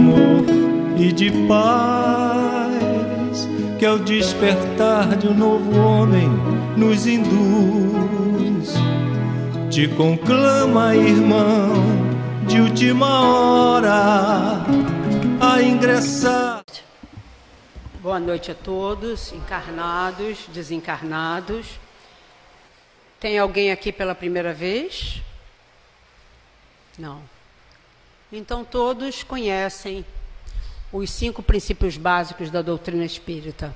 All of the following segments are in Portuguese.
amor e de paz, que ao despertar de um novo homem nos induz. Te conclama, irmão, de última hora a ingressar. Boa noite a todos, encarnados, desencarnados. Tem alguém aqui pela primeira vez? Não. Então todos conhecem os 5 princípios básicos da doutrina espírita,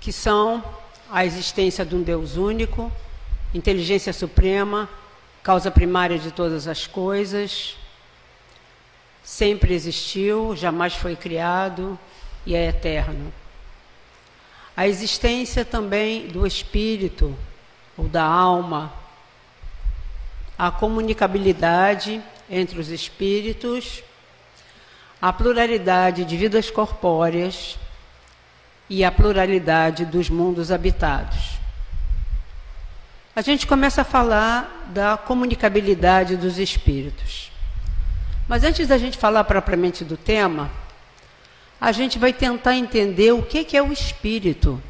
que são a existência de um Deus único, inteligência suprema, causa primária de todas as coisas, sempre existiu, jamais foi criado e é eterno. A existência também do espírito ou da alma, a comunicabilidade entre os espíritos, a pluralidade de vidas corpóreas e a pluralidade dos mundos habitados. A gente começa a falar da comunicabilidade dos espíritos. Mas antes da gente falar propriamente do tema, a gente vai tentar entender o que é o espírito.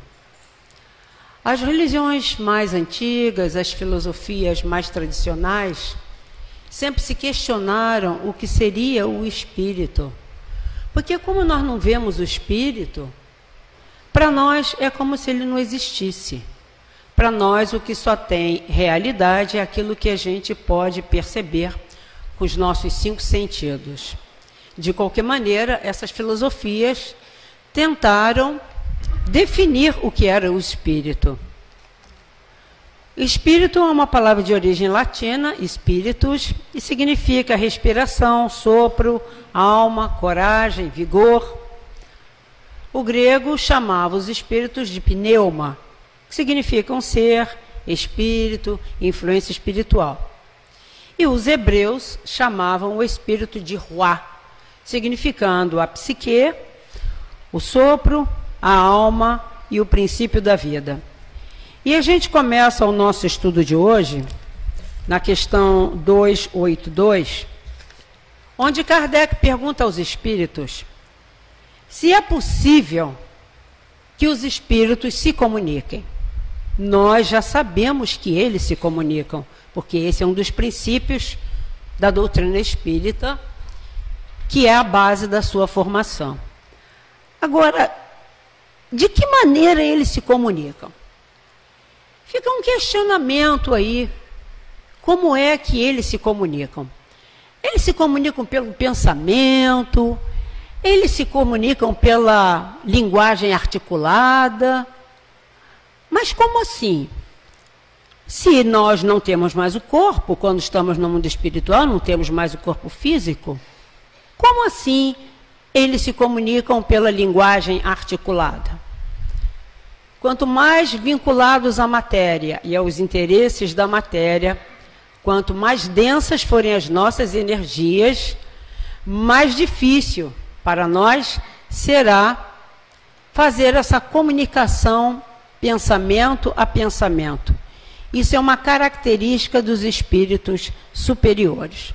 As religiões mais antigas, as filosofias mais tradicionais, sempre se questionaram o que seria o espírito. Porque como nós não vemos o espírito, para nós é como se ele não existisse. Para nós o que só tem realidade é aquilo que a gente pode perceber com os nossos 5 sentidos. De qualquer maneira, essas filosofias tentaram definir o que era o espírito. Espírito é uma palavra de origem latina, spiritus, e significa respiração, sopro, alma, coragem, vigor. O grego chamava os espíritos de pneuma, que significam ser, espírito, influência espiritual. E os hebreus chamavam o espírito de ruá, significando a psique, o sopro, a alma e o princípio da vida. E a gente começa o nosso estudo de hoje na questão 282, onde Kardec pergunta aos espíritos se é possível que os espíritos se comuniquem. Nós já sabemos que eles se comunicam, porque esse é um dos princípios da doutrina espírita, que é a base da sua formação. Agora, de que maneira eles se comunicam? Fica um questionamento aí. Como é que eles se comunicam? Eles se comunicam pelo pensamento, eles se comunicam pela linguagem articulada. Mas como assim? Se nós não temos mais o corpo, quando estamos no mundo espiritual, não temos mais o corpo físico, como assim eles se comunicam pela linguagem articulada? Quanto mais vinculados à matéria e aos interesses da matéria, quanto mais densas forem as nossas energias, mais difícil para nós será fazer essa comunicação pensamento a pensamento. Isso é uma característica dos espíritos superiores.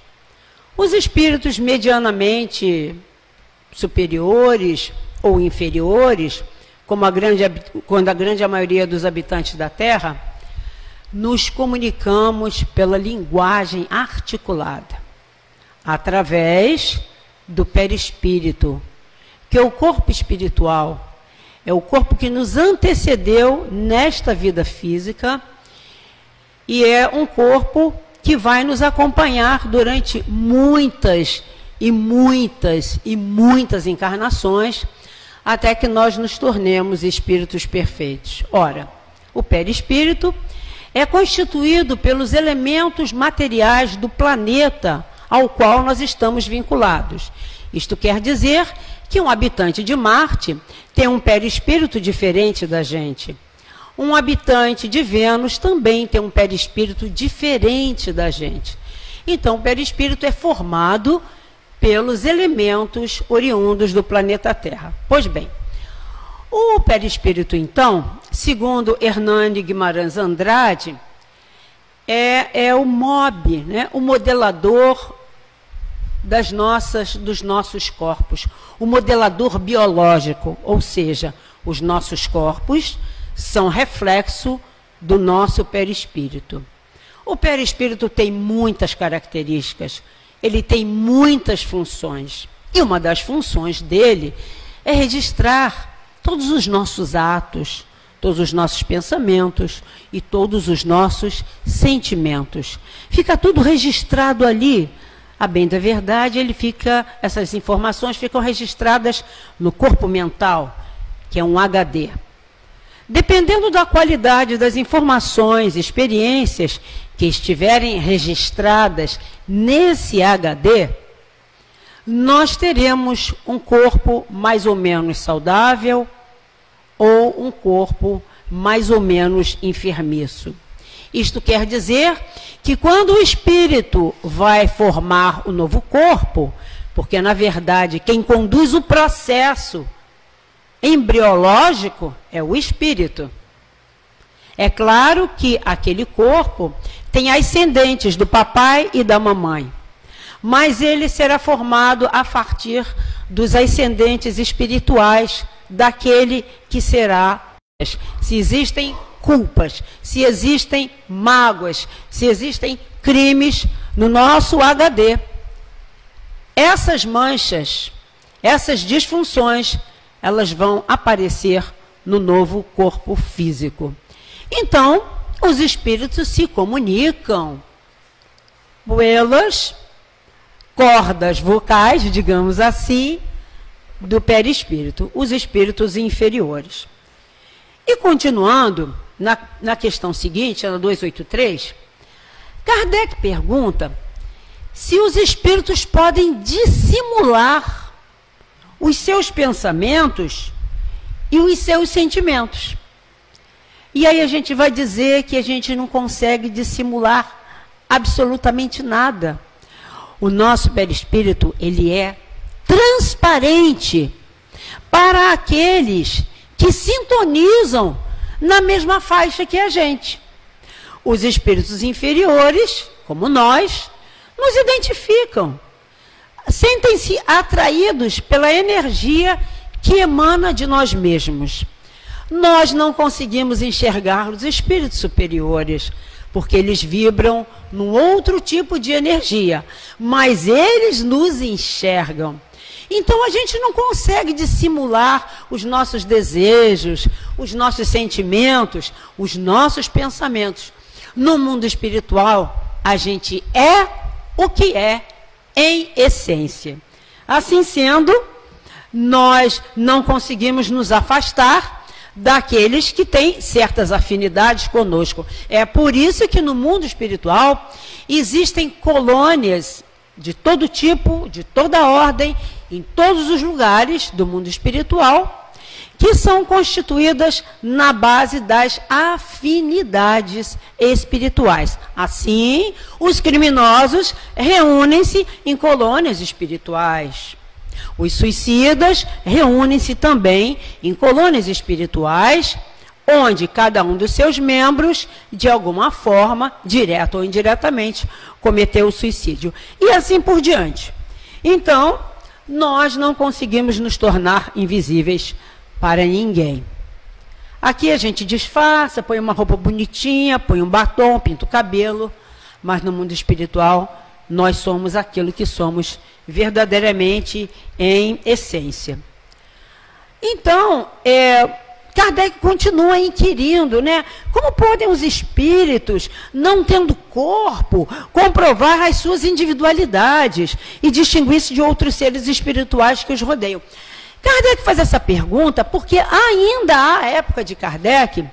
Os espíritos medianamente superiores ou inferiores, quando a grande maioria dos habitantes da Terra, nos comunicamos pela linguagem articulada, através do perispírito, que é o corpo espiritual, é o corpo que nos antecedeu nesta vida física e é um corpo que vai nos acompanhar durante muitas e muitas e muitas encarnações, até que nós nos tornemos espíritos perfeitos. Ora, o perispírito é constituído pelos elementos materiais do planeta ao qual nós estamos vinculados. Isto quer dizer que um habitante de Marte tem um perispírito diferente da gente. Um habitante de Vênus também tem um perispírito diferente da gente. Então, o perispírito é formado pelos elementos oriundos do planeta Terra. Pois bem, o perispírito, então, segundo Hernani Guimarães Andrade, é o MOB, né? O modelador dos nossos corpos, o modelador biológico, ou seja, os nossos corpos são reflexo do nosso perispírito. O perispírito tem muitas características, ele tem muitas funções. E uma das funções dele é registrar todos os nossos atos, todos os nossos pensamentos e todos os nossos sentimentos. Fica tudo registrado ali. A bem da verdade, essas informações ficam registradas no corpo mental, que é um HD. Dependendo da qualidade das informações, experiências que estiverem registradas nesse HD, nós teremos um corpo mais ou menos saudável ou um corpo mais ou menos enfermiço. Isto quer dizer que quando o espírito vai formar o novo corpo, porque na verdade quem conduz o processo embriológico é o espírito. É claro que aquele corpo tem ascendentes do papai e da mamãe, mas ele será formado a partir dos ascendentes espirituais daquele que será. Se existem culpas, se existem mágoas, se existem crimes no nosso HD, essas manchas, essas disfunções, elas vão aparecer no novo corpo físico. Então, os espíritos se comunicam pelas cordas vocais, digamos assim, do perispírito, os espíritos inferiores. E continuando, na questão seguinte, na 283, Kardec pergunta se os espíritos podem dissimular os seus pensamentos e os seus sentimentos. E aí a gente vai dizer que a gente não consegue dissimular absolutamente nada. O nosso perispírito, ele é transparente para aqueles que sintonizam na mesma faixa que a gente. Os espíritos inferiores, como nós, nos identificam. Sentem-se atraídos pela energia que emana de nós mesmos. Nós não conseguimos enxergar os espíritos superiores, porque eles vibram num outro tipo de energia, mas eles nos enxergam. Então a gente não consegue dissimular os nossos desejos, os nossos sentimentos, os nossos pensamentos. No mundo espiritual, a gente é o que é em essência. Assim sendo, nós não conseguimos nos afastar daqueles que têm certas afinidades conosco. É por isso que no mundo espiritual existem colônias de todo tipo, de toda ordem, em todos os lugares do mundo espiritual, que são constituídas na base das afinidades espirituais. Assim, os criminosos reúnem-se em colônias espirituais. Os suicidas reúnem-se também em colônias espirituais, onde cada um dos seus membros, de alguma forma, direta ou indiretamente, cometeu o suicídio. E assim por diante. Então, nós não conseguimos nos tornar invisíveis para ninguém. Aqui a gente disfarça, põe uma roupa bonitinha, põe um batom, pinta o cabelo, mas no mundo espiritual nós somos aquilo que somos verdadeiramente em essência. Então, Kardec continua inquirindo, né? Como podem os espíritos, não tendo corpo, comprovar as suas individualidades e distinguir-se de outros seres espirituais que os rodeiam? Kardec faz essa pergunta porque ainda à época de Kardec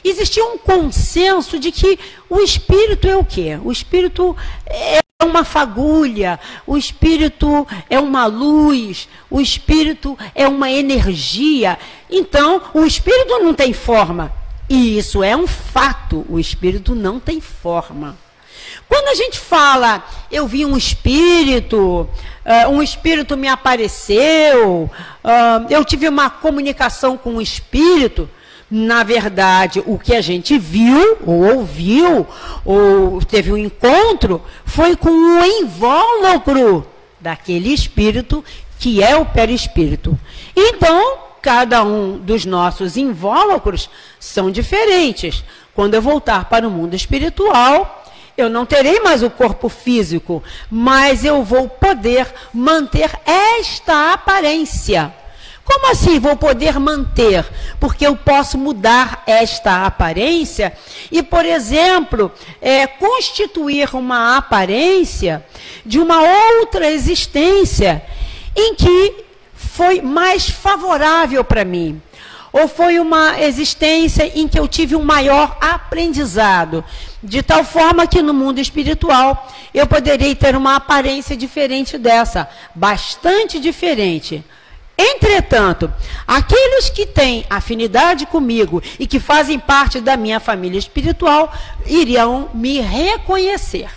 existia um consenso de que o espírito é o quê? O espírito é uma fagulha, o espírito é uma luz, o espírito é uma energia. Então, o espírito não tem forma. E isso é um fato, o espírito não tem forma. Quando a gente fala, eu vi um espírito me apareceu, eu tive uma comunicação com um espírito, na verdade, o que a gente viu, ou ouviu, ou teve um encontro, foi com um invólucro daquele espírito que é o perispírito. Então, cada um dos nossos invólucros são diferentes. Quando eu voltar para o mundo espiritual, eu não terei mais o corpo físico, mas eu vou poder manter esta aparência. Como assim vou poder manter? Porque eu posso mudar esta aparência e, por exemplo, constituir uma aparência de uma outra existência em que foi mais favorável para mim. Ou foi uma existência em que eu tive um maior aprendizado, de tal forma que no mundo espiritual eu poderei ter uma aparência diferente dessa, bastante diferente. Entretanto, aqueles que têm afinidade comigo e que fazem parte da minha família espiritual iriam me reconhecer.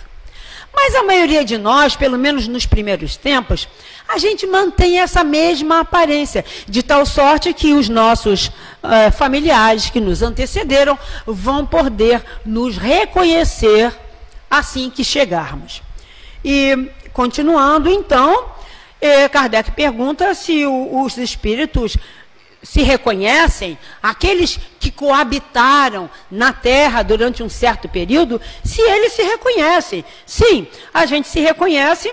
Mas a maioria de nós, pelo menos nos primeiros tempos, a gente mantém essa mesma aparência, de tal sorte que os nossos familiares que nos antecederam vão poder nos reconhecer assim que chegarmos. E, continuando, então, Kardec pergunta se os espíritos se reconhecem, aqueles que coabitaram na Terra durante um certo período, se eles se reconhecem. Sim, a gente se reconhece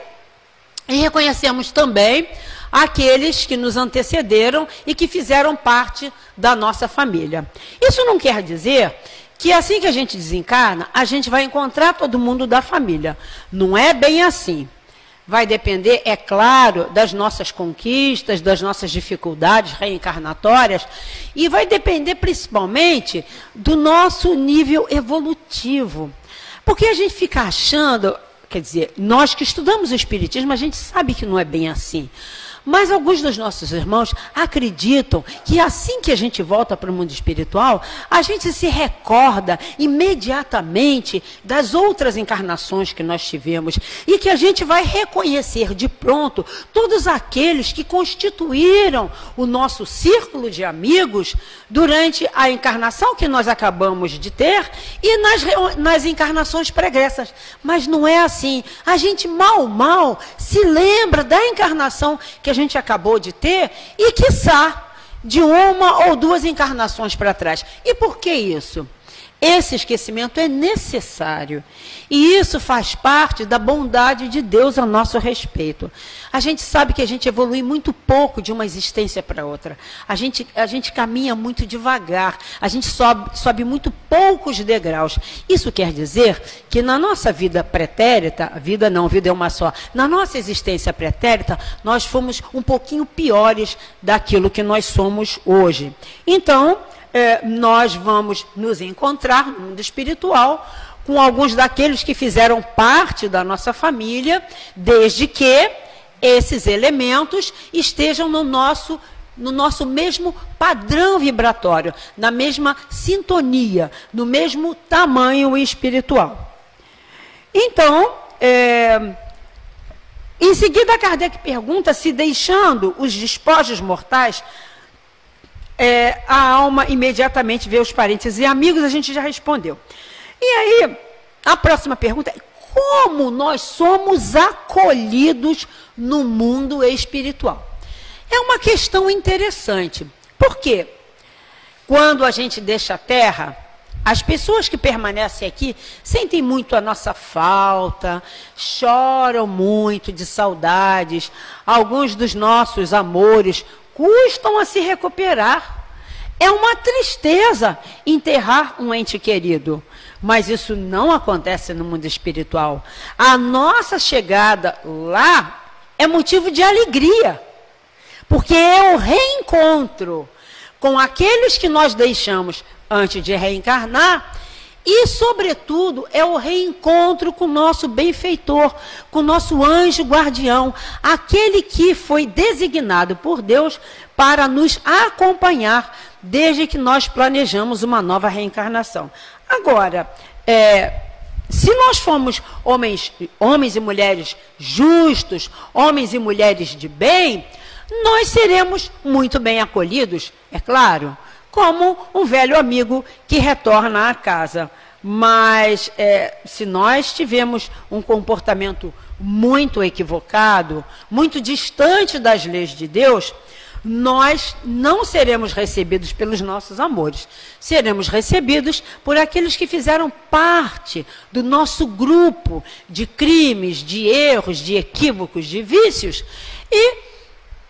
e reconhecemos também aqueles que nos antecederam e que fizeram parte da nossa família. Isso não quer dizer que assim que a gente desencarna, a gente vai encontrar todo mundo da família. Não é bem assim. Vai depender, é claro, das nossas conquistas, das nossas dificuldades reencarnatórias, e vai depender principalmente do nosso nível evolutivo. Porque a gente fica achando, quer dizer, nós que estudamos o Espiritismo, a gente sabe que não é bem assim. Mas alguns dos nossos irmãos acreditam que assim que a gente volta para o mundo espiritual, a gente se recorda imediatamente das outras encarnações que nós tivemos e que a gente vai reconhecer de pronto todos aqueles que constituíram o nosso círculo de amigos durante a encarnação que nós acabamos de ter e nas encarnações pregressas. Mas não é assim. A gente mal se lembra da encarnação que a gente acabou de ter e, quiçá, de uma ou duas encarnações para trás. E por que isso? Esse esquecimento é necessário. E isso faz parte da bondade de Deus a nosso respeito. A gente sabe que a gente evolui muito pouco de uma existência para outra. A gente caminha muito devagar. A gente sobe muito poucos degraus. Isso quer dizer que na nossa vida pretérita, vida é uma só, na nossa existência pretérita, nós fomos um pouquinho piores daquilo que nós somos hoje. Então, nós vamos nos encontrar no mundo espiritual com alguns daqueles que fizeram parte da nossa família, desde que esses elementos estejam no nosso mesmo padrão vibratório, na mesma sintonia, no mesmo tamanho espiritual. Então, em seguida, Kardec pergunta se, deixando os despojos mortais, a alma imediatamente vê os parentes e amigos. A gente já respondeu. E aí, a próxima pergunta é: como nós somos acolhidos no mundo espiritual? É uma questão interessante. Por quê? Quando a gente deixa a Terra, as pessoas que permanecem aqui sentem muito a nossa falta, choram muito de saudades. Alguns dos nossos amores custam a se recuperar. É uma tristeza enterrar um ente querido, mas isso não acontece no mundo espiritual. A nossa chegada lá é motivo de alegria, porque é o reencontro com aqueles que nós deixamos antes de reencarnar. E, sobretudo, é o reencontro com o nosso benfeitor, com o nosso anjo guardião, aquele que foi designado por Deus para nos acompanhar desde que nós planejamos uma nova reencarnação. Agora, se nós formos homens e mulheres justos, homens e mulheres de bem, nós seremos muito bem acolhidos, é claro, como um velho amigo que retorna à casa. Mas se nós tivermos um comportamento muito equivocado, muito distante das leis de Deus, nós não seremos recebidos pelos nossos amores. Seremos recebidos por aqueles que fizeram parte do nosso grupo de crimes, de erros, de equívocos, de vícios. E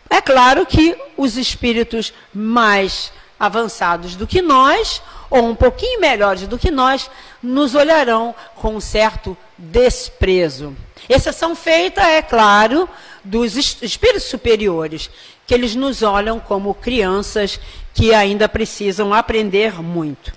é claro que os espíritos mais avançados do que nós, ou um pouquinho melhores do que nós, nos olharão com um certo desprezo. Exceção feita, é claro, dos espíritos superiores, que eles nos olham como crianças que ainda precisam aprender muito.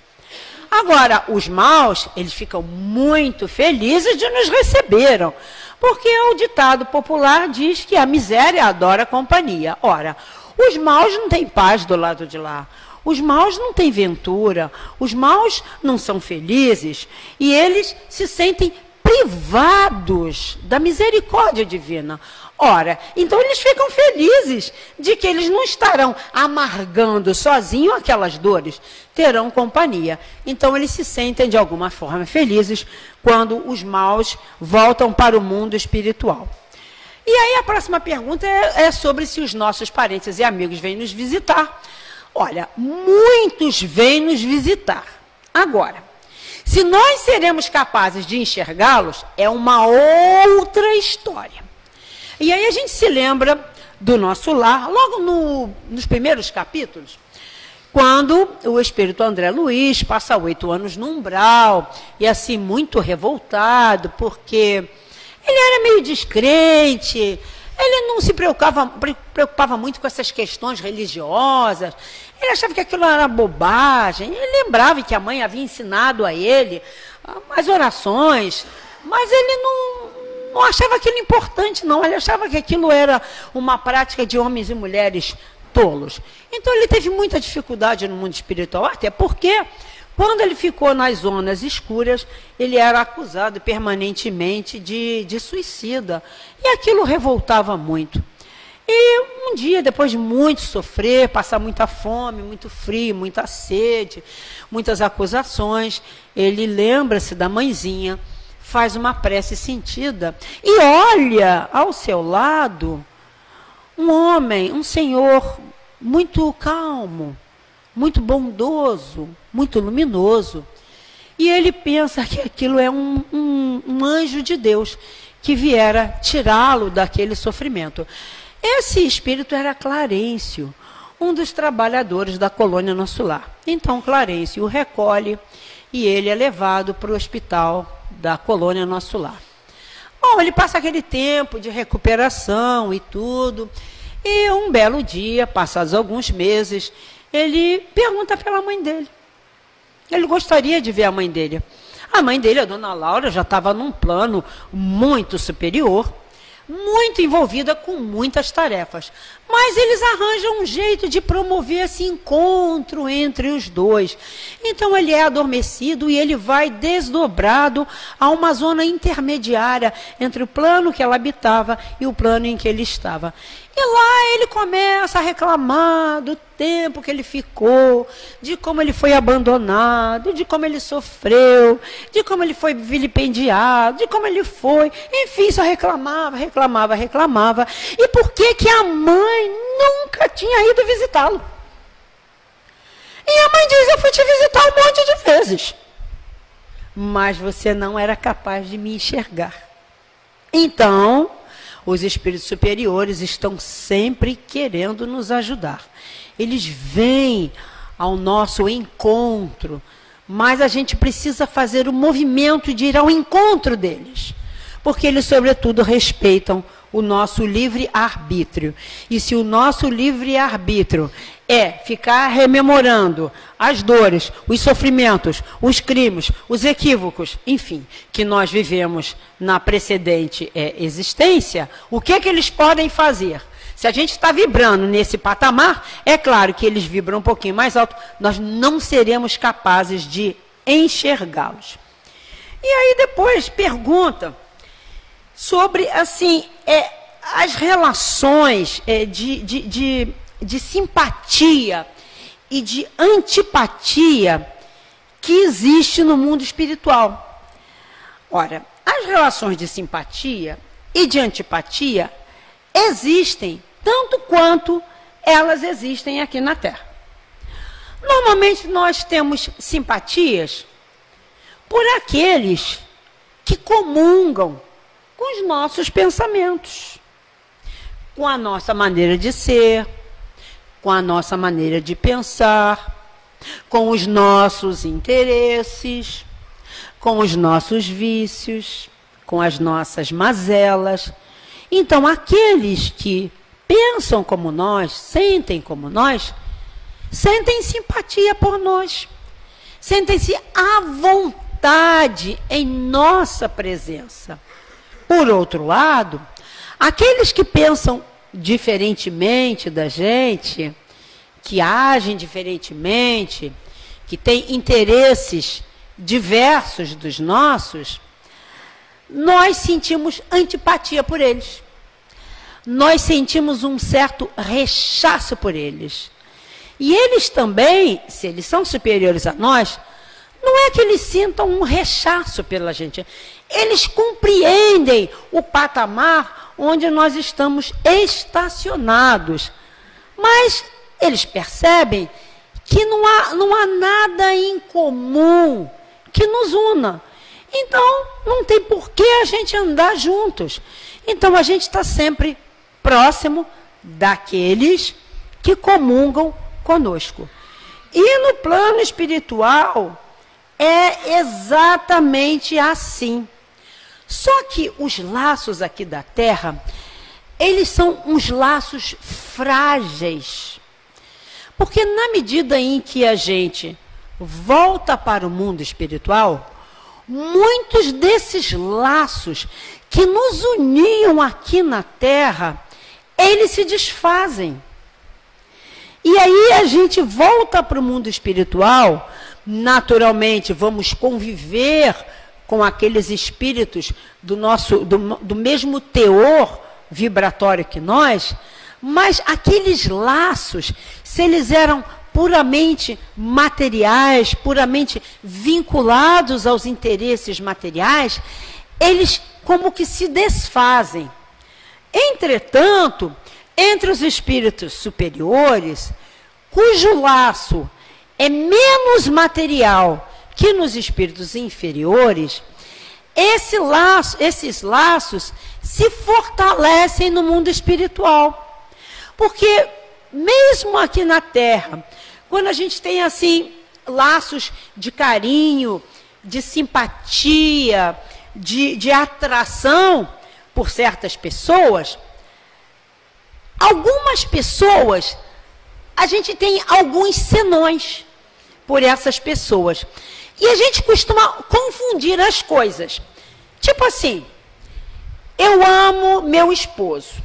Agora, os maus, eles ficam muito felizes de nos receberam, porque o ditado popular diz que a miséria adora a companhia. Ora, os maus não têm paz do lado de lá. Os maus não têm ventura, os maus não são felizes e eles se sentem privados da misericórdia divina. Ora, então eles ficam felizes de que eles não estarão amargando sozinhos aquelas dores, terão companhia. Então eles se sentem de alguma forma felizes quando os maus voltam para o mundo espiritual. E aí a próxima pergunta é sobre se os nossos parentes e amigos vêm nos visitar. Olha, muitos vêm nos visitar. Agora, se nós seremos capazes de enxergá-los, é uma outra história. E aí a gente se lembra do nosso lar, logo nos primeiros capítulos, quando o espírito André Luiz passa 8 anos no umbral, e assim muito revoltado, porque ele era meio descrente, ele não se preocupava muito com essas questões religiosas, ele achava que aquilo era bobagem, ele lembrava que a mãe havia ensinado a ele as orações, mas ele não achava aquilo importante, não. Ele achava que aquilo era uma prática de homens e mulheres tolos. Então ele teve muita dificuldade no mundo espiritual, até porque quando ele ficou nas zonas escuras, ele era acusado permanentemente de suicida. E aquilo revoltava muito. E um dia, depois de muito sofrer, passar muita fome, muito frio, muita sede, muitas acusações, ele lembra-se da mãezinha, faz uma prece sentida e olha ao seu lado um homem, um senhor muito calmo, muito bondoso, muito luminoso. E ele pensa que aquilo é um anjo de Deus que viera tirá-lo daquele sofrimento. Esse espírito era Clarencio, um dos trabalhadores da colônia Nosso Lar. Então Clarencio o recolhe e ele é levado para o hospital da colônia Nosso Lar. Bom, ele passa aquele tempo de recuperação e tudo, e um belo dia, passados alguns meses, ele pergunta pela mãe dele. Ele gostaria de ver a mãe dele. A mãe dele, a dona Laura, já estava num plano muito superior, muito envolvida com muitas tarefas. Mas eles arranjam um jeito de promover esse encontro entre os dois. Então ele é adormecido e ele vai desdobrado a uma zona intermediária entre o plano que ela habitava e o plano em que ele estava. E lá ele começa a reclamar do tempo que ele ficou, de como ele foi abandonado, de como ele sofreu, de como ele foi vilipendiado, de como ele foi... Enfim, só reclamava. E por que a mãe nunca tinha ido visitá-lo? E a mãe diz, eu fui te visitar um monte de vezes, mas você não era capaz de me enxergar. Então... os espíritos superiores estão sempre querendo nos ajudar. Eles vêm ao nosso encontro, mas a gente precisa fazer o movimento de ir ao encontro deles, porque eles, sobretudo, respeitam o nosso livre-arbítrio. E se o nosso livre-arbítrio é ficar rememorando as dores, os sofrimentos, os crimes, os equívocos, enfim, que nós vivemos na precedente existência, o que eles podem fazer? Se a gente está vibrando nesse patamar, é claro que eles vibram um pouquinho mais alto, nós não seremos capazes de enxergá-los. E aí depois pergunta sobre, assim, as relações de simpatia e de antipatia que existe no mundo espiritual. Ora, as relações de simpatia e de antipatia existem tanto quanto elas existem aqui na Terra. Normalmente nós temos simpatias por aqueles que comungam com os nossos pensamentos, com a nossa maneira de ser, com a nossa maneira de pensar, com os nossos interesses, com os nossos vícios, com as nossas mazelas. Então, aqueles que pensam como nós, sentem como nós, sentem simpatia por nós, sentem-se à vontade em nossa presença. Por outro lado, aqueles que pensam diferentemente da gente, que agem diferentemente, que têm interesses diversos dos nossos, nós sentimos antipatia por eles. Nós sentimos um certo rechaço por eles. E eles também, se eles são superiores a nós, não é que eles sintam um rechaço pela gente. Eles compreendem o patamar onde nós estamos estacionados. Mas eles percebem que não há nada em comum que nos una. Então, não tem por que a gente andar juntos. Então, a gente está sempre próximo daqueles que comungam conosco. E no plano espiritual, é exatamente assim. Só que os laços aqui da Terra, eles são uns laços frágeis. Porque na medida em que a gente volta para o mundo espiritual, muitos desses laços que nos uniam aqui na Terra, eles se desfazem. E aí a gente volta para o mundo espiritual, naturalmente vamos conviver com aqueles espíritos do mesmo teor vibratório que nós, mas aqueles laços, se eles eram puramente materiais, puramente vinculados aos interesses materiais, eles como que se desfazem. Entretanto, entre os espíritos superiores, cujo laço é menos material que nos espíritos inferiores, esses laços se fortalecem no mundo espiritual. Porque mesmo aqui na Terra, quando a gente tem assim laços de carinho, de simpatia, de atração por certas pessoas, algumas pessoas, a gente tem alguns senões por essas pessoas. E a gente costuma confundir as coisas. Tipo assim, eu amo meu esposo,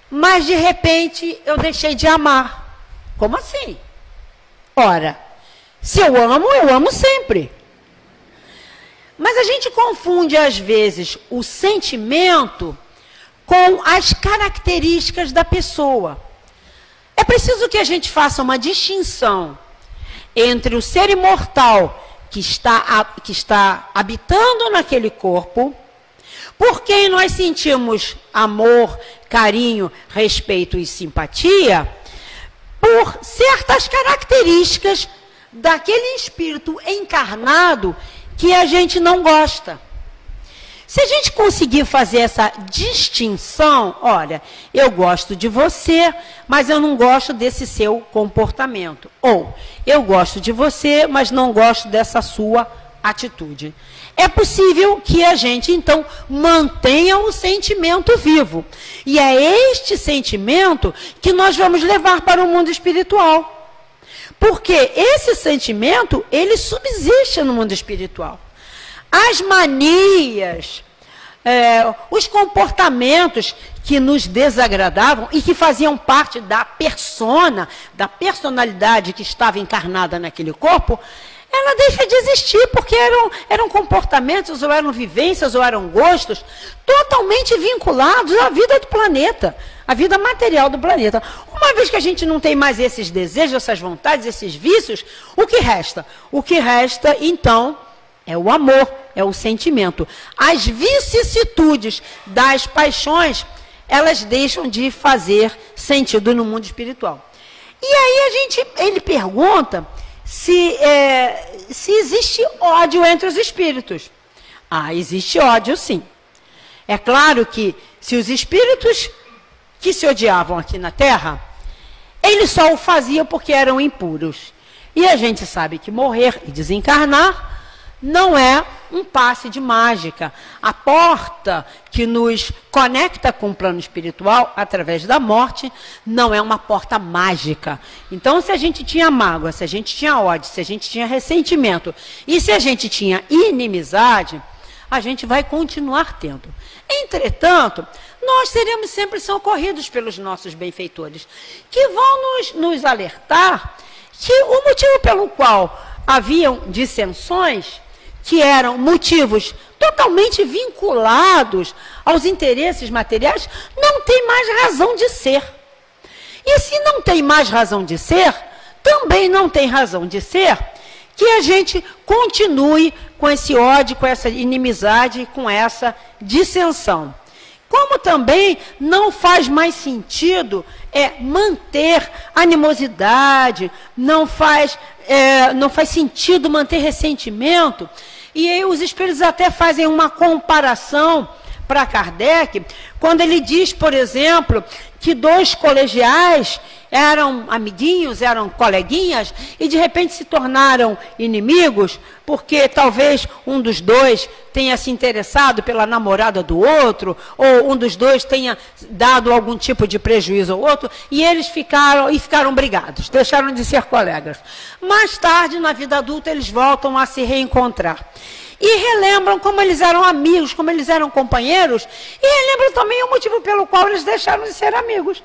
mas de repente eu deixei de amar. Como assim? Ora, se eu amo sempre. Mas a gente confunde às vezes o sentimento com as características da pessoa. É preciso que a gente faça uma distinção entre o ser imortal que está habitando naquele corpo, por quem nós sentimos amor, carinho, respeito e simpatia, por certas características daquele espírito encarnado que a gente não gosta. Se a gente conseguir fazer essa distinção, olha, eu gosto de você, mas eu não gosto desse seu comportamento. Ou, eu gosto de você, mas não gosto dessa sua atitude. É possível que a gente, então, mantenha o sentimento vivo. E é este sentimento que nós vamos levar para o mundo espiritual. Porque esse sentimento, ele subsiste no mundo espiritual. As manias, os comportamentos que nos desagradavam e que faziam parte da persona, da personalidade que estava encarnada naquele corpo, ela deixa de existir, porque eram comportamentos, ou eram vivências, ou eram gostos totalmente vinculados à vida do planeta, à vida material do planeta. Uma vez que a gente não tem mais esses desejos, essas vontades, esses vícios, o que resta? O que resta, então, É o amor, é o sentimento. As vicissitudes das paixões, elas deixam de fazer sentido no mundo espiritual. E aí ele pergunta se existe ódio entre os espíritos. Ah, existe ódio, sim. É claro que se os espíritos que se odiavam aqui na Terra, eles só o faziam porque eram impuros. E a gente sabe que morrer e desencarnar não é um passe de mágica. A porta que nos conecta com o plano espiritual, através da morte, não é uma porta mágica. Então, se a gente tinha mágoa, se a gente tinha ódio, se a gente tinha ressentimento, e se a gente tinha inimizade, a gente vai continuar tendo. Entretanto, nós seremos sempre socorridos pelos nossos benfeitores, que vão nos alertar que o motivo pelo qual haviam dissensões, que eram motivos totalmente vinculados aos interesses materiais, não tem mais razão de ser. E se não tem mais razão de ser, também não tem razão de ser que a gente continue com esse ódio, com essa inimizade, com essa dissensão. Como também não faz mais sentido manter animosidade, não faz sentido manter ressentimento. E aí os espíritos até fazem uma comparação para Kardec, quando ele diz, por exemplo, que dois colegiais eram amiguinhos, eram coleguinhas, e de repente se tornaram inimigos, porque talvez um dos dois tenha se interessado pela namorada do outro, ou um dos dois tenha dado algum tipo de prejuízo ao outro, e eles ficaram brigados, deixaram de ser colegas. Mais tarde, na vida adulta, eles voltam a se reencontrar. E relembram como eles eram amigos, como eles eram companheiros, e relembram também o motivo pelo qual eles deixaram de ser amigos.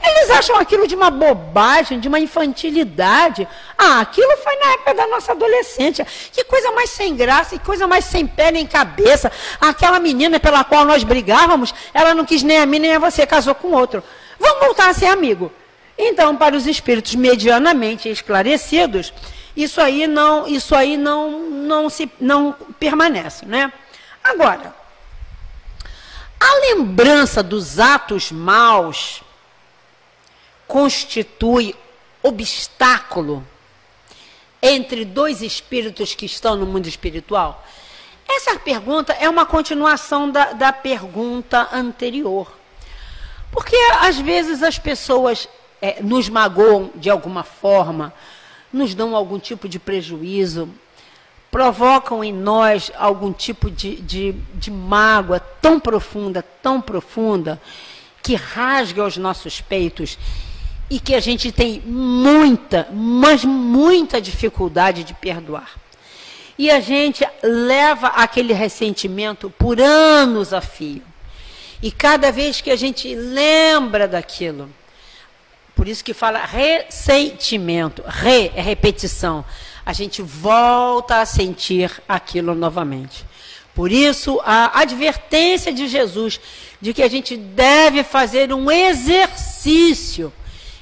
Eles acham aquilo de uma bobagem, de uma infantilidade. Ah, aquilo foi na época da nossa adolescência. Que coisa mais sem graça, que coisa mais sem pé nem cabeça. Aquela menina pela qual nós brigávamos, ela não quis nem a mim nem a você, casou com outro. Vamos voltar a ser amigo. Então, para os espíritos medianamente esclarecidos, isso aí não permanece, né? Agora, a lembrança dos atos maus constitui obstáculo entre dois espíritos que estão no mundo espiritual? Essa pergunta é uma continuação da pergunta anterior. Porque às vezes as pessoas nos magoam de alguma forma, nos dão algum tipo de prejuízo, provocam em nós algum tipo de mágoa tão profunda, que rasga os nossos peitos e que a gente tem muita, mas muita dificuldade de perdoar. E a gente leva aquele ressentimento por anos a fio. E cada vez que a gente lembra daquilo, por isso que fala ressentimento, é repetição, a gente volta a sentir aquilo novamente. Por isso, a advertência de Jesus de que a gente deve fazer um exercício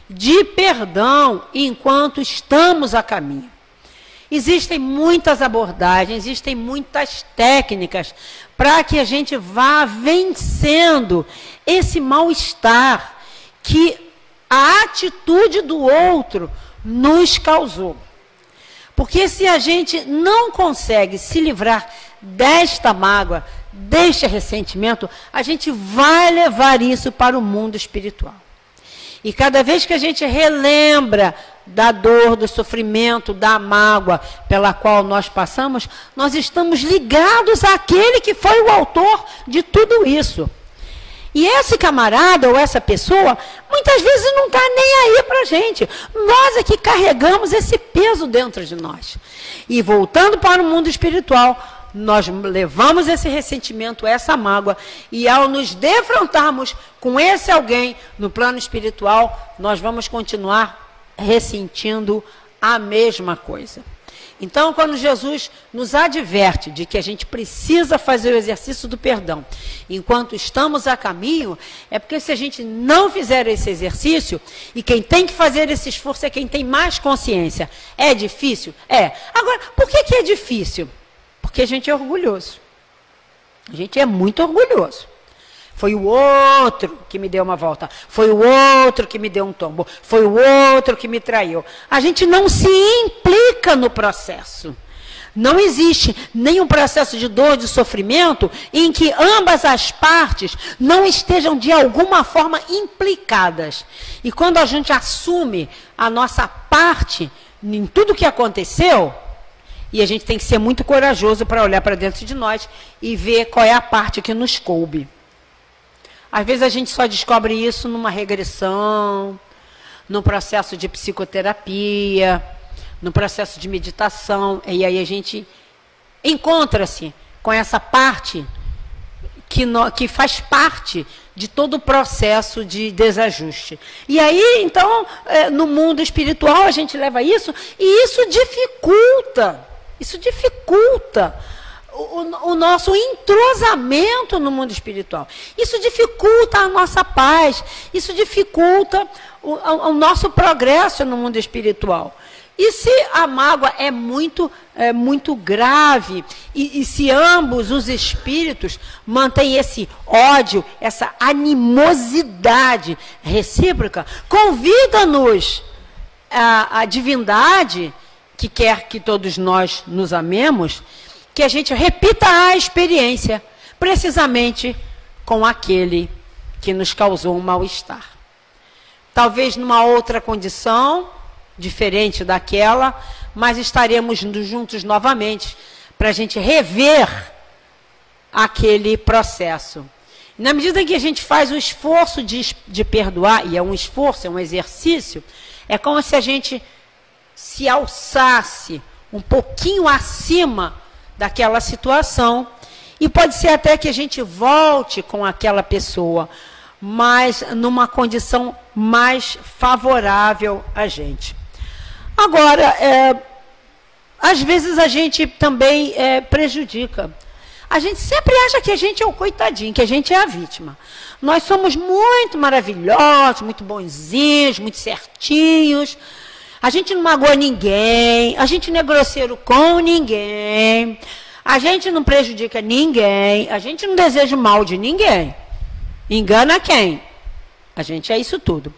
de perdão enquanto estamos a caminho. Existem muitas abordagens, existem muitas técnicas para que a gente vá vencendo esse mal-estar que a atitude do outro nos causou. Porque se a gente não consegue se livrar desta mágoa, deste ressentimento, a gente vai levar isso para o mundo espiritual. E cada vez que a gente relembra da dor, do sofrimento, da mágoa pela qual nós passamos, nós estamos ligados àquele que foi o autor de tudo isso. E esse camarada ou essa pessoa, muitas vezes não está nem aí para a gente. Nós é que carregamos esse peso dentro de nós. E voltando para o mundo espiritual, nós levamos esse ressentimento, essa mágoa, e ao nos defrontarmos com esse alguém no plano espiritual, nós vamos continuar ressentindo a mesma coisa. Então, quando Jesus nos adverte de que a gente precisa fazer o exercício do perdão enquanto estamos a caminho, é porque se a gente não fizer esse exercício, e quem tem que fazer esse esforço é quem tem mais consciência. É difícil? É. Agora, por que é difícil? Porque porque a gente é orgulhoso. A gente é muito orgulhoso. Foi o outro que me deu uma volta. Foi o outro que me deu um tombo. Foi o outro que me traiu. A gente não se implica no processo. Não existe nenhum processo de dor, de sofrimento, em que ambas as partes não estejam de alguma forma implicadas. E quando a gente assume a nossa parte em tudo que aconteceu, e a gente tem que ser muito corajoso para olhar para dentro de nós e ver qual é a parte que nos coube. Às vezes a gente só descobre isso numa regressão, num processo de psicoterapia, no processo de meditação, e aí a gente encontra-se com essa parte que faz parte de todo o processo de desajuste. E aí, então, no mundo espiritual, a gente leva isso, e isso dificulta o nosso entrosamento no mundo espiritual. Isso dificulta a nossa paz, isso dificulta o nosso progresso no mundo espiritual. E se a mágoa é muito grave, e se ambos os espíritos mantêm esse ódio, essa animosidade recíproca, convida-nos a divindade, que quer que todos nós nos amemos, que a gente repita a experiência, precisamente com aquele que nos causou um mal-estar. Talvez numa outra condição, diferente daquela, mas estaremos juntos novamente para a gente rever aquele processo. Na medida que a gente faz o esforço de perdoar, e é um esforço, é um exercício, é como se a gente se alçasse um pouquinho acima daquela situação, e pode ser até que a gente volte com aquela pessoa, mas numa condição mais favorável a gente. Agora, às vezes a gente também prejudica. A gente sempre acha que a gente é o coitadinho, que a gente é a vítima. Nós somos muito maravilhosos, muito bonzinhos, muito certinhos. A gente não magoa ninguém, a gente não é grosseiro com ninguém, a gente não prejudica ninguém, a gente não deseja o mal de ninguém. Engana quem? A gente é isso tudo.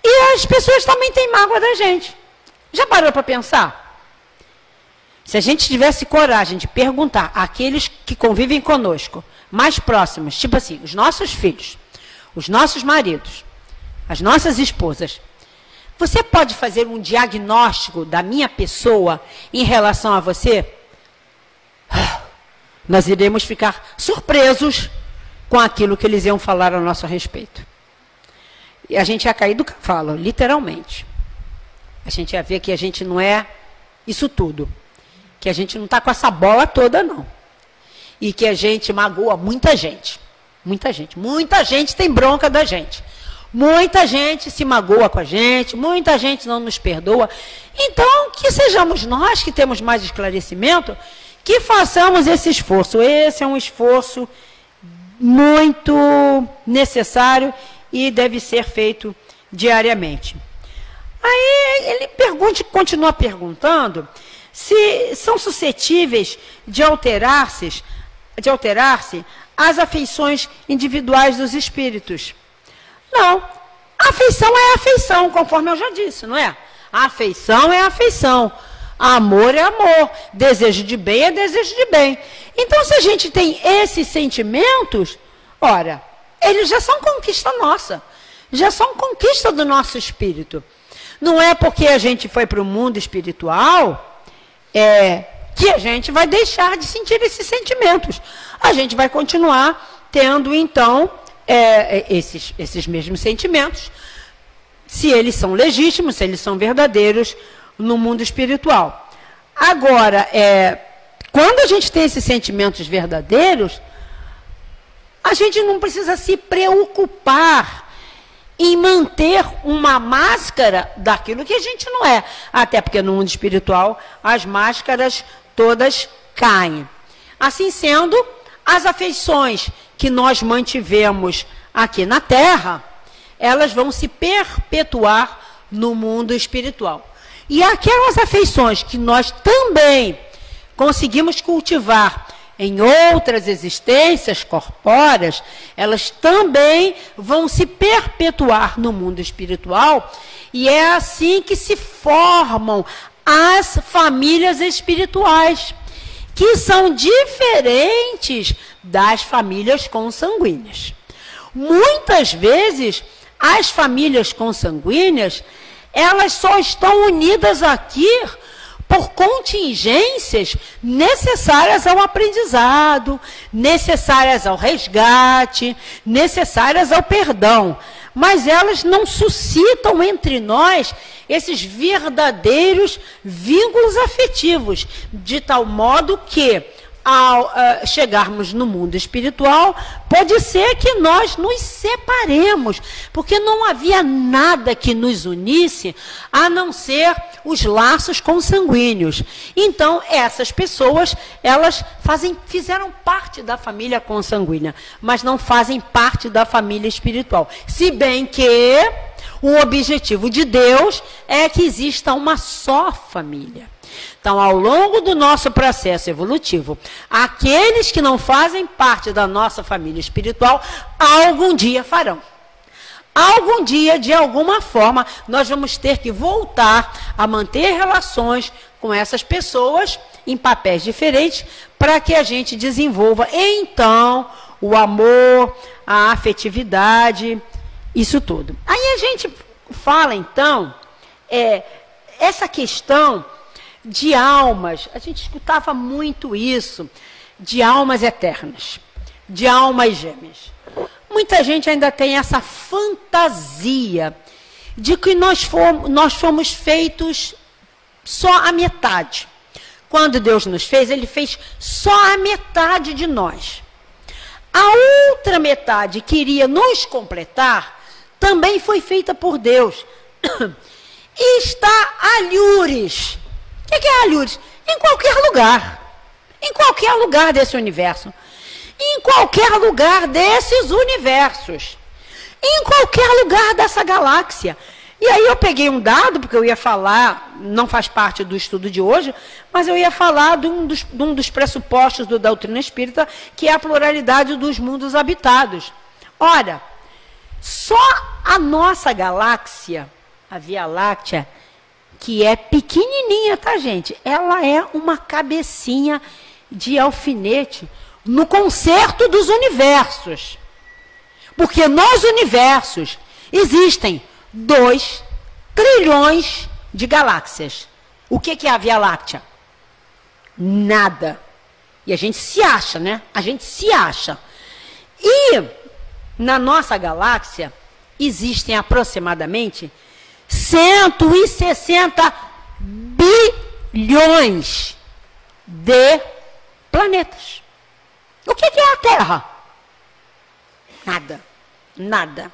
E as pessoas também têm mágoa da gente. Já parou para pensar? Se a gente tivesse coragem de perguntar àqueles que convivem conosco, mais próximos, tipo assim, os nossos filhos, os nossos maridos, as nossas esposas, você pode fazer um diagnóstico da minha pessoa em relação a você? Nós iremos ficar surpresos com aquilo que eles iam falar a nosso respeito. E a gente ia cair do cavalo, literalmente. A gente ia ver que a gente não é isso tudo. Que a gente não está com essa bola toda, não. E que a gente magoa muita gente. Muita gente. Muita gente tem bronca da gente. Muita gente se magoa com a gente, muita gente não nos perdoa. Então, que sejamos nós que temos mais esclarecimento, que façamos esse esforço. Esse é um esforço muito necessário e deve ser feito diariamente. Aí ele continua perguntando se são suscetíveis de alterar-se as afeições individuais dos espíritos. Não, a afeição é afeição, conforme eu já disse, não é? A afeição é afeição, amor é amor, desejo de bem é desejo de bem. Então, se a gente tem esses sentimentos, ora, eles já são conquista nossa, já são conquista do nosso espírito. Não é porque a gente foi para o mundo espiritual que a gente vai deixar de sentir esses sentimentos. A gente vai continuar tendo, então, esses mesmos sentimentos, se eles são legítimos, se eles são verdadeiros no mundo espiritual. Agora, quando a gente tem esses sentimentos verdadeiros, a gente não precisa se preocupar em manter uma máscara daquilo que a gente não é. Até porque no mundo espiritual as máscaras todas caem. Assim sendo, as afeições que nós mantivemos aqui na Terra, elas vão se perpetuar no mundo espiritual. E aquelas afeições que nós também conseguimos cultivar em outras existências corpóreas, elas também vão se perpetuar no mundo espiritual, e é assim que se formam as famílias espirituais, que são diferentes das famílias consanguíneas. Muitas vezes, as famílias consanguíneas, elas só estão unidas aqui por contingências necessárias ao aprendizado, necessárias ao resgate, necessárias ao perdão. Mas elas não suscitam entre nós esses verdadeiros vínculos afetivos, de tal modo que, ao chegarmos no mundo espiritual, pode ser que nós nos separemos, porque não havia nada que nos unisse a não ser os laços consanguíneos. Então, essas pessoas, elas fizeram parte da família consanguínea, mas não fazem parte da família espiritual. Se bem que o objetivo de Deus é que exista uma só família. Então, ao longo do nosso processo evolutivo, aqueles que não fazem parte da nossa família espiritual, algum dia farão. Algum dia, de alguma forma, nós vamos ter que voltar a manter relações com essas pessoas em papéis diferentes, para que a gente desenvolva, então, o amor, a afetividade, isso tudo. Aí a gente fala, então, essa questão de almas, a gente escutava muito isso, de almas eternas, de almas gêmeas. Muita gente ainda tem essa fantasia de que nós fomos feitos só a metade. Quando Deus nos fez, Ele fez só a metade de nós. A outra metade que iria nos completar também foi feita por Deus. E está alhures. O que é alhures? Em qualquer lugar. Em qualquer lugar desse universo. Em qualquer lugar desses universos. Em qualquer lugar dessa galáxia. E aí eu peguei um dado, porque eu ia falar, não faz parte do estudo de hoje, mas eu ia falar de um dos pressupostos da doutrina espírita, que é a pluralidade dos mundos habitados. Ora, só a nossa galáxia, a Via Láctea, que é pequenininha, tá, gente? Ela é uma cabecinha de alfinete no concerto dos universos. Porque nos universos existem 2 trilhões de galáxias. O que é a Via Láctea? Nada. E a gente se acha, né? A gente se acha. E na nossa galáxia existem aproximadamente 160 bilhões de planetas. O que é a Terra? Nada. Nada.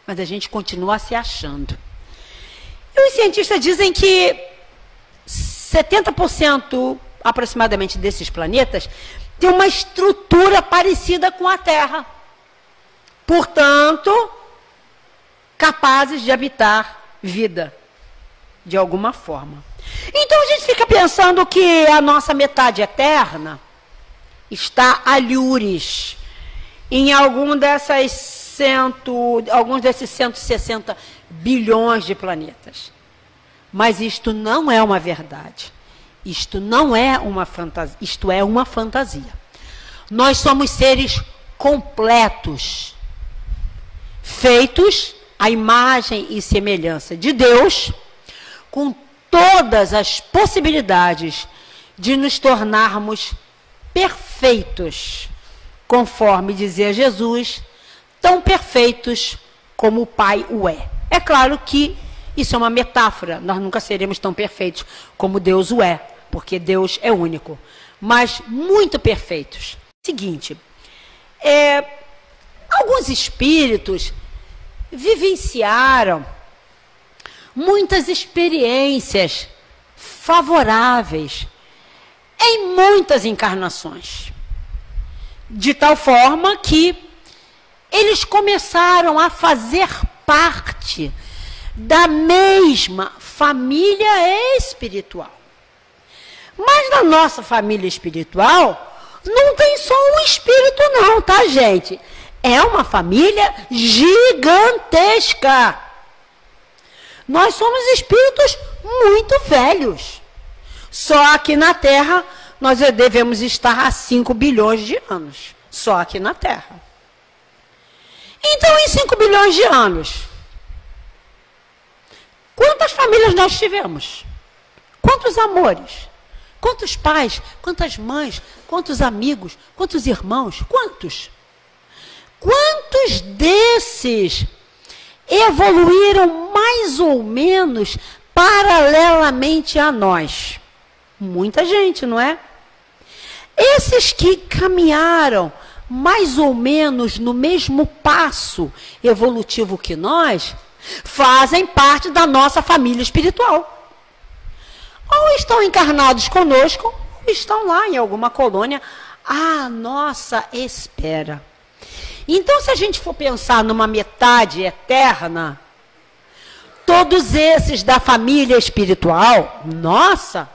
Mas a gente continua se achando. E os cientistas dizem que 70% aproximadamente desses planetas tem uma estrutura parecida com a Terra. Portanto, capazes de habitar vida, de alguma forma. Então a gente fica pensando que a nossa metade eterna está alhures em alguns desses 160 bilhões de planetas. Mas isto não é uma verdade. Isto não é uma fantasia. Isto é uma fantasia. Nós somos seres completos, feitos à imagem e semelhança de Deus, com todas as possibilidades de nos tornarmos perfeitos, conforme dizia Jesus, tão perfeitos como o Pai o é. É claro que isso é uma metáfora, nós nunca seremos tão perfeitos como Deus o é, porque Deus é único, mas muito perfeitos. Seguinte, alguns espíritos vivenciaram muitas experiências favoráveis em muitas encarnações, de tal forma que eles começaram a fazer parte da mesma família espiritual. Mas na nossa família espiritual, não tem só um espírito não, tá, gente? É uma família gigantesca. Nós somos espíritos muito velhos. Só aqui na Terra, nós devemos estar há 5 bilhões de anos. Só aqui na Terra. Então, em 5 bilhões de anos, quantas famílias nós tivemos? Quantos amores? Quantos pais? Quantas mães? Quantos amigos? Quantos irmãos? Quantos? Quantos desses evoluíram mais ou menos paralelamente a nós? Muita gente, não é? Esses que caminharam mais ou menos no mesmo passo evolutivo que nós, fazem parte da nossa família espiritual. Ou estão encarnados conosco, ou estão lá em alguma colônia à nossa espera. Então, se a gente for pensar numa metade eterna, todos esses da família espiritual, nossa,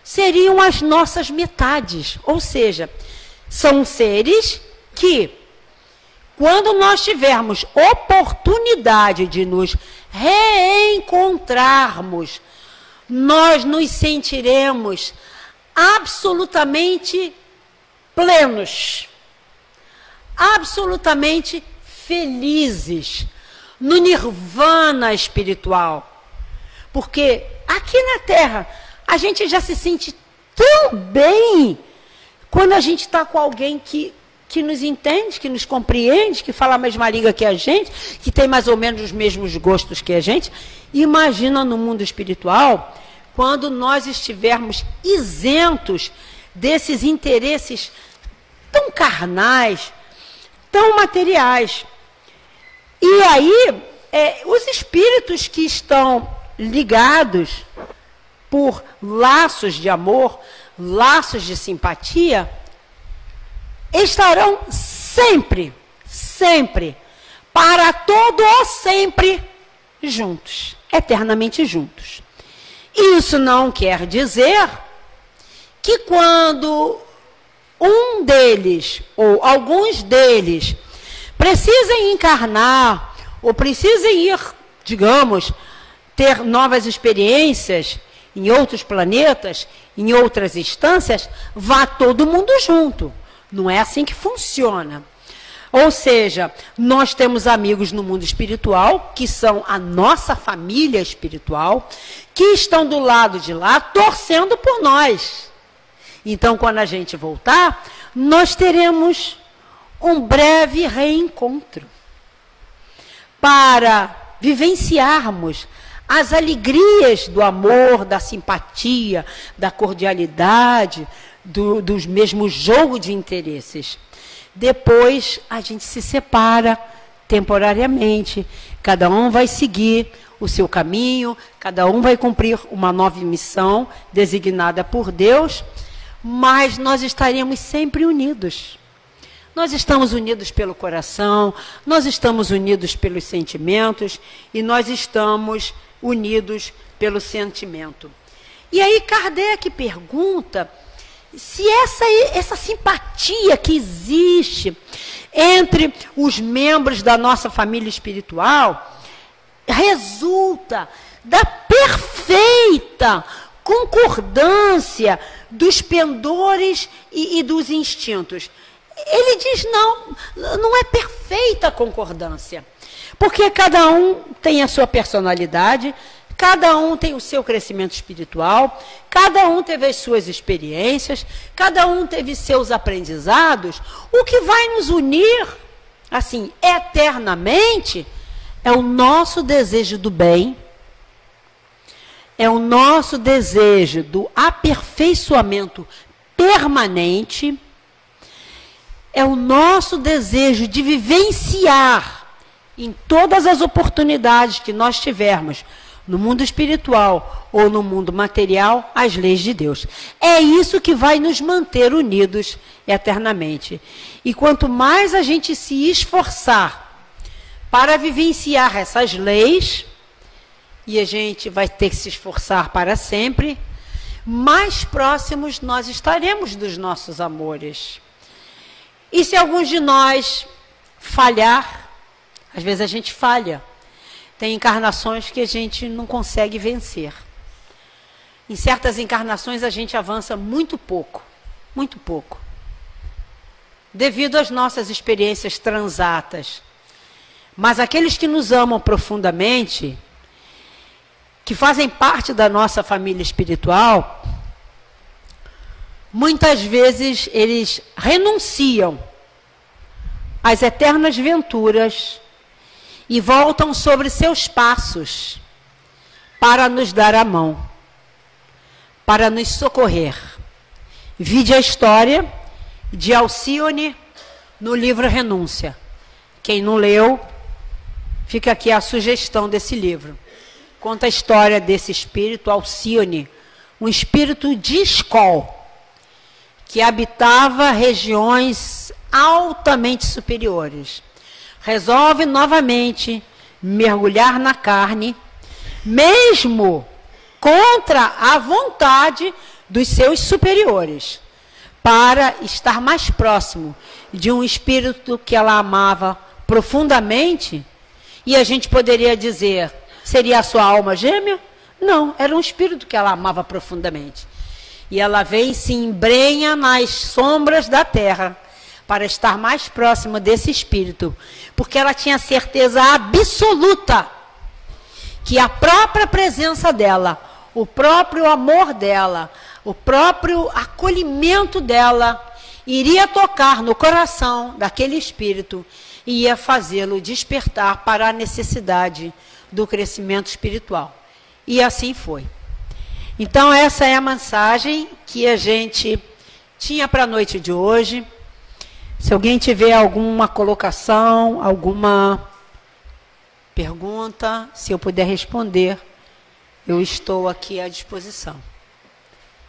seriam as nossas metades. Ou seja, são seres que, quando nós tivermos oportunidade de nos reencontrarmos, nós nos sentiremos absolutamente plenos, absolutamente felizes, no nirvana espiritual. Porque aqui na Terra, a gente já se sente tão bem quando a gente está com alguém que nos entende, que nos compreende, que fala a mesma língua que a gente, que tem mais ou menos os mesmos gostos que a gente. Imagina no mundo espiritual, quando nós estivermos isentos desses interesses tão carnais, tão materiais. E aí, os espíritos que estão ligados por laços de amor, laços de simpatia, estarão sempre, sempre, para todo o sempre, juntos, eternamente juntos. Isso não quer dizer que quando um deles, ou alguns deles, precisem encarnar, ou precisem ir, digamos, ter novas experiências em outros planetas, em outras instâncias, vá todo mundo junto. Não é assim que funciona. Ou seja, nós temos amigos no mundo espiritual, que são a nossa família espiritual, que estão do lado de lá, torcendo por nós. Então, quando a gente voltar, nós teremos um breve reencontro para vivenciarmos as alegrias do amor, da simpatia, da cordialidade, dos mesmos jogo de interesses. Depois a gente se separa temporariamente, cada um vai seguir o seu caminho, cada um vai cumprir uma nova missão designada por Deus, mas nós estaremos sempre unidos. Nós estamos unidos pelo coração, nós estamos unidos pelos sentimentos e nós estamos unidos pelo sentimento. E aí Kardec pergunta se essa simpatia que existe entre os membros da nossa família espiritual resulta da perfeita concordância dos pendores e dos instintos. Ele diz, não é perfeita a concordância, porque cada um tem a sua personalidade, cada um tem o seu crescimento espiritual, cada um teve as suas experiências, cada um teve seus aprendizados. O que vai nos unir, assim, eternamente, é o nosso desejo do bem, é o nosso desejo do aperfeiçoamento permanente, é o nosso desejo de vivenciar em todas as oportunidades que nós tivermos, no mundo espiritual ou no mundo material, as leis de Deus. É isso que vai nos manter unidos eternamente. E quanto mais a gente se esforçar para vivenciar essas leis, e a gente vai ter que se esforçar para sempre, mais próximos nós estaremos dos nossos amores. E se alguns de nós falhar, às vezes a gente falha, tem encarnações que a gente não consegue vencer. Em certas encarnações a gente avança muito pouco, devido às nossas experiências transatas. Mas aqueles que nos amam profundamente, que fazem parte da nossa família espiritual, muitas vezes eles renunciam às eternas venturas e voltam sobre seus passos para nos dar a mão, para nos socorrer. Vide a história de Alcione no livro Renúncia. Quem não leu, fica aqui a sugestão desse livro. Conta a história desse espírito, Alcione, um espírito de escol, que habitava regiões altamente superiores. Resolve novamente mergulhar na carne, mesmo contra a vontade dos seus superiores, para estar mais próximo de um espírito que ela amava profundamente. E a gente poderia dizer, seria a sua alma gêmea? Não, era um espírito que ela amava profundamente. E ela vem e se embrenha nas sombras da terra para estar mais próxima desse espírito, porque ela tinha certeza absoluta que a própria presença dela, o próprio amor dela, o próprio acolhimento dela iria tocar no coração daquele espírito e ia fazê-lo despertar para a necessidade do crescimento espiritual. E assim foi. Então essa é a mensagem que a gente tinha para a noite de hoje. Se alguém tiver alguma colocação, alguma pergunta, se eu puder responder, eu estou aqui à disposição.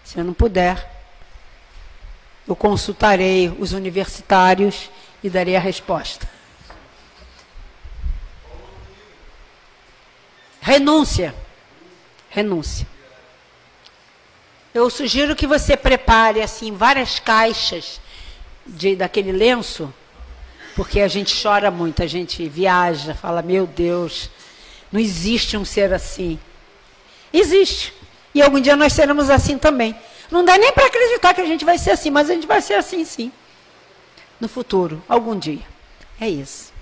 Se eu não puder, eu consultarei os universitários e darei a resposta. Renúncia. Renúncia. Eu sugiro que você prepare assim várias caixas daquele lenço, porque a gente chora muito, a gente viaja, fala, meu Deus, não existe um ser assim. Existe. E algum dia nós seremos assim também. Não dá nem para acreditar que a gente vai ser assim, mas a gente vai ser assim sim. No futuro, algum dia. É isso.